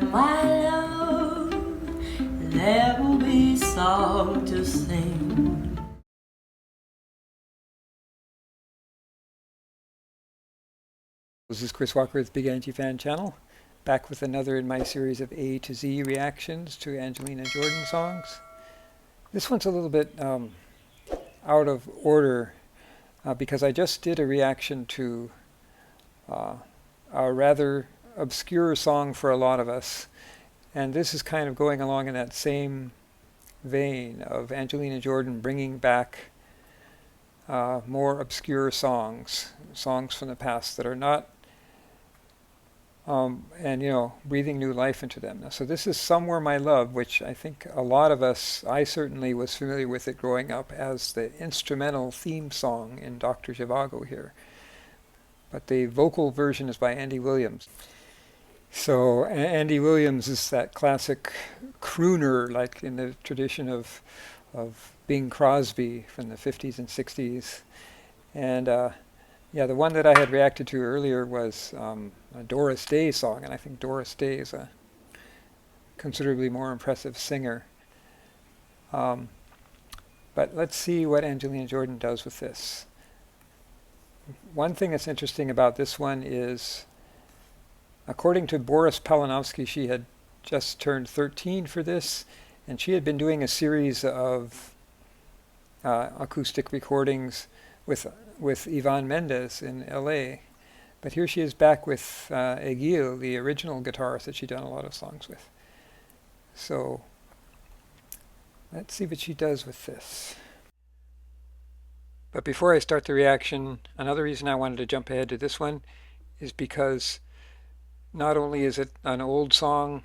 my love, there will be song to sing. This is Chris Walker with Big Angie Fan Channel, back with another in my series of A to Z reactions to Angelina Jordan songs. This one's a little bit out of order because I just did a reaction to a rather obscure song for a lot of us, and this is kind of going along in that same vein of Angelina Jordan bringing back more obscure songs from the past that are not and, you know, breathing new life into them. So this is Somewhere My Love, which I think a lot of us, I certainly was familiar with it growing up as the instrumental theme song in Dr. Zhivago here. But the vocal version is by Andy Williams. So Andy Williams is that classic crooner, like in the tradition of Bing Crosby from the 50s and 60s. And yeah, the one that I had reacted to earlier was a Doris Day song, and I think Doris Day is a considerably more impressive singer. But let's see what Angelina Jordan does with this. One thing that's interesting about this one is, according to Boris Palanovsky, she had just turned 13 for this, and she had been doing a series of acoustic recordings with Ivan Mendes in LA. But here she is back with Egil, the original guitarist that she'd done a lot of songs with. So let's see what she does with this. But before I start the reaction, another reason I wanted to jump ahead to this one is because not only is it an old song,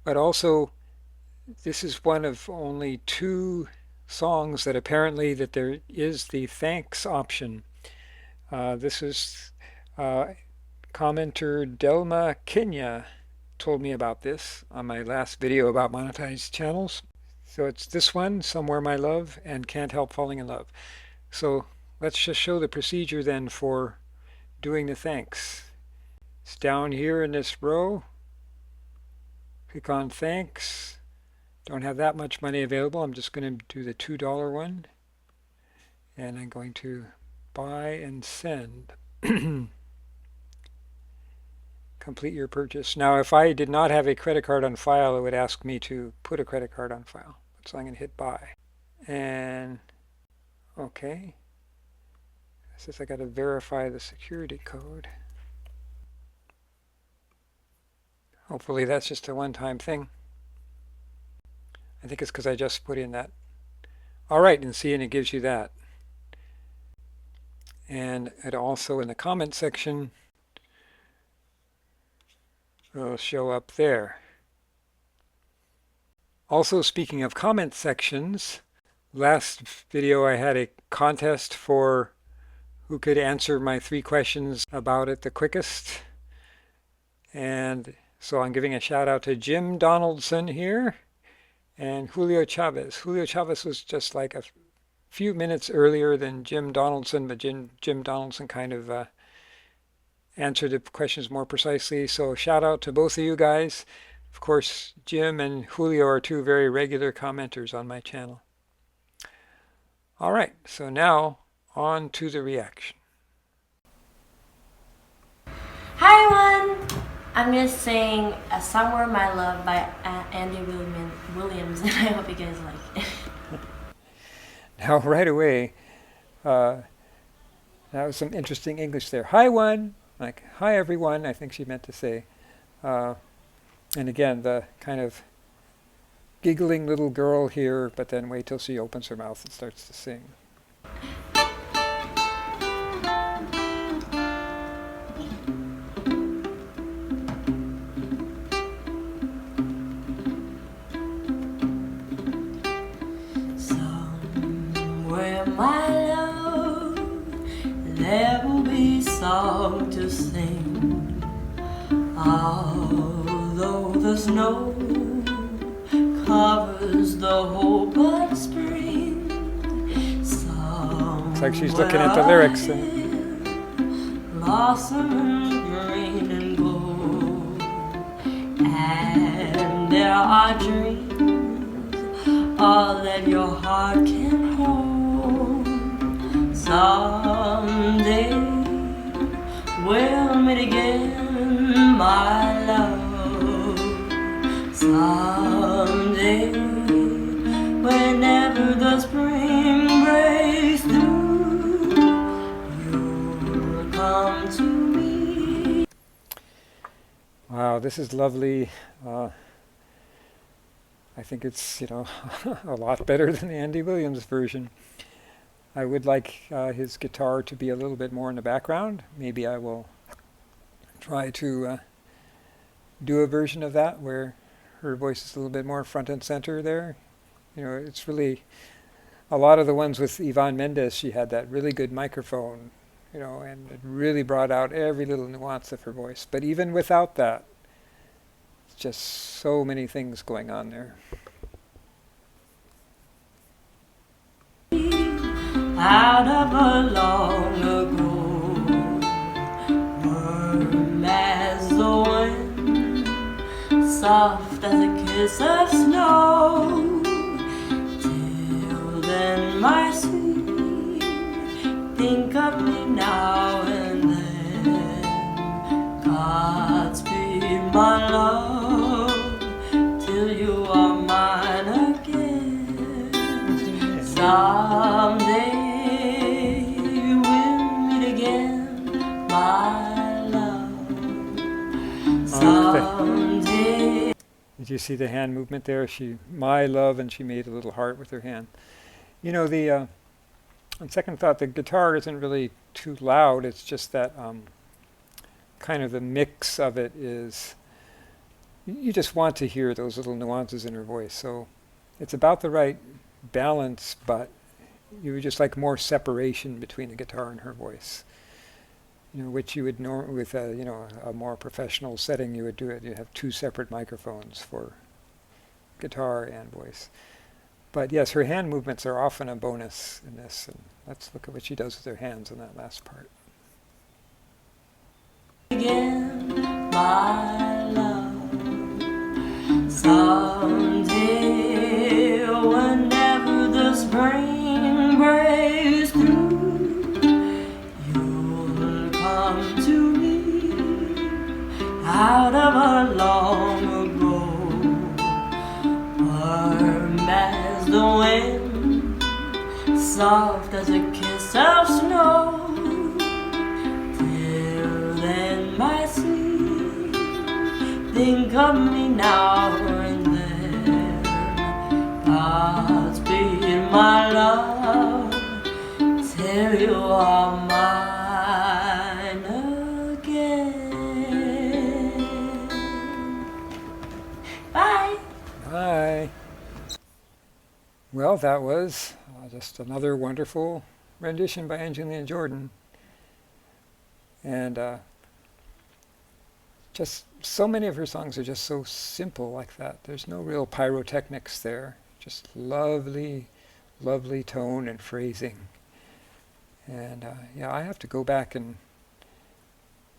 but also this is one of only 2 songs that apparently that there is the thanks option. This is commenter Delma Kenya told me about this on my last video about monetized channels. So it's this one, Somewhere My Love, and Can't Help Falling in Love. So let's just show the procedure then for doing the thanks. It's down here in this row. Click on thanks. Don't have that much money available. I'm just going to do the $2 one. And I'm going to buy and send. Complete your purchase. Now, if I did not have a credit card on file, it would ask me to put a credit card on file. So I'm going to hit buy. And okay. It says I got to verify the security code. Hopefully that's just a one-time thing. I think it's because I just put in that. All right, and see, and it gives you that. And it also in the comment section will show up there. Also, speaking of comment sections, last video I had a contest for who could answer my 3 questions about it the quickest. And so I'm giving a shout out to Jim Donaldson here and Julio Chavez. Julio Chavez was just like a few minutes earlier than Jim Donaldson, but Jim Donaldson kind of answered the questions more precisely. So shout out to both of you guys. Of course, Jim and Julio are 2 very regular commenters on my channel. All right, so now on to the reaction. Hi everyone! I'm just saying Somewhere My Love by Andy Williams, and I hope you guys like it. Now right away, that was some interesting English there. Hi one! Like, hi everyone, I think she meant to say. And again, the kind of giggling little girl here, but then wait till she opens her mouth and starts to sing. Somewhere, my love, there will be song to sing, although the snow covers the whole but spring. Looks like she's looking at the lyrics. Blossom green and gold, and are dreams, all that your heart can hold. Someday we'll meet again, my love. Someday, whenever the spring breaks through, you'll come to me. Wow, this is lovely. I think it's, a lot better than the Andy Williams version. I would like his guitar to be a little bit more in the background. Maybe I will try to do a version of that where her voice is a little bit more front and center there. It's really, a lot of the ones with Yvonne Mendes, she had that really good microphone, and it really brought out every little nuance of her voice. But even without that, it's just so many things going on there. Out of a long ago, warm as the wind, soft as a kiss of snow. Till then, my sweet, think of me now and then. Godspeed, my love, till you are mine again. Someday we'll meet again, my love. Someday. Did you see the hand movement there? My love, and she made a little heart with her hand. On second thought, the guitar isn't really too loud. It's just that kind of the mix of it is, you just want to hear those little nuances in her voice. So it's about the right balance, but you would just like more separation between the guitar and her voice. Which you would with a more professional setting, you would do it. You have two separate microphones for guitar and voice. But yes, her hand movements are often a bonus in this. And let's look at what she does with her hands in that last part. Again, my love. Someday, whenever the spring breaks through, you'll come to me out of a long ago, warm as the wind, soft as a kiss of snow. Till then, my sweet, think of me now and then. Godspeed, my love, till you are mine again. Bye. Bye. Well, that was just another wonderful rendition by Angelina Jordan. And just so many of her songs are just so simple like that. There's no real pyrotechnics there. Just lovely, lovely tone and phrasing. And I have to go back and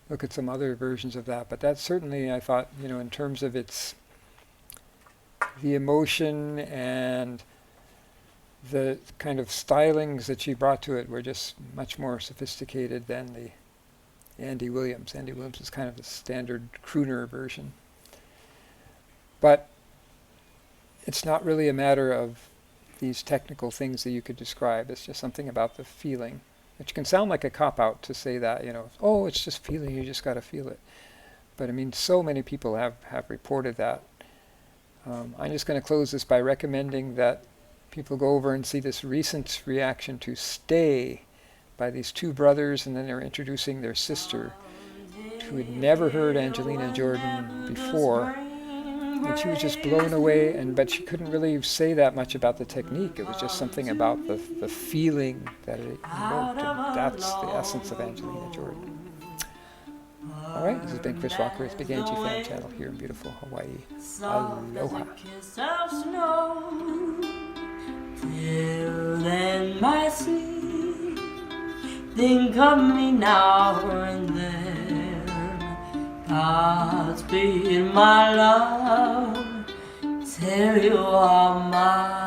look at some other versions of that. But that certainly, I thought, in terms of the emotion and the kind of stylings that she brought to it were just much more sophisticated than the Andy Williams. Andy Williams is kind of the standard crooner version. But it's not really a matter of these technical things that you could describe. It's just something about the feeling, which can sound like a cop-out to say that, oh, it's just feeling, you just got to feel it. But I mean, so many people have reported that. I'm just going to close this by recommending that people go over and see this recent reaction to Stay by these two brothers, and then they're introducing their sister, who had never heard Angelina Jordan before. And she was just blown away, but she couldn't really say that much about the technique. It was just something about the feeling that it evoked, and that's the essence of Angelina Jordan. All right, this has been Chris Walker with Big Angie Fan Channel here in beautiful Hawaii. Aloha. Till then, my sweet, think of me now and then. Godspeed, my love, till you are mine.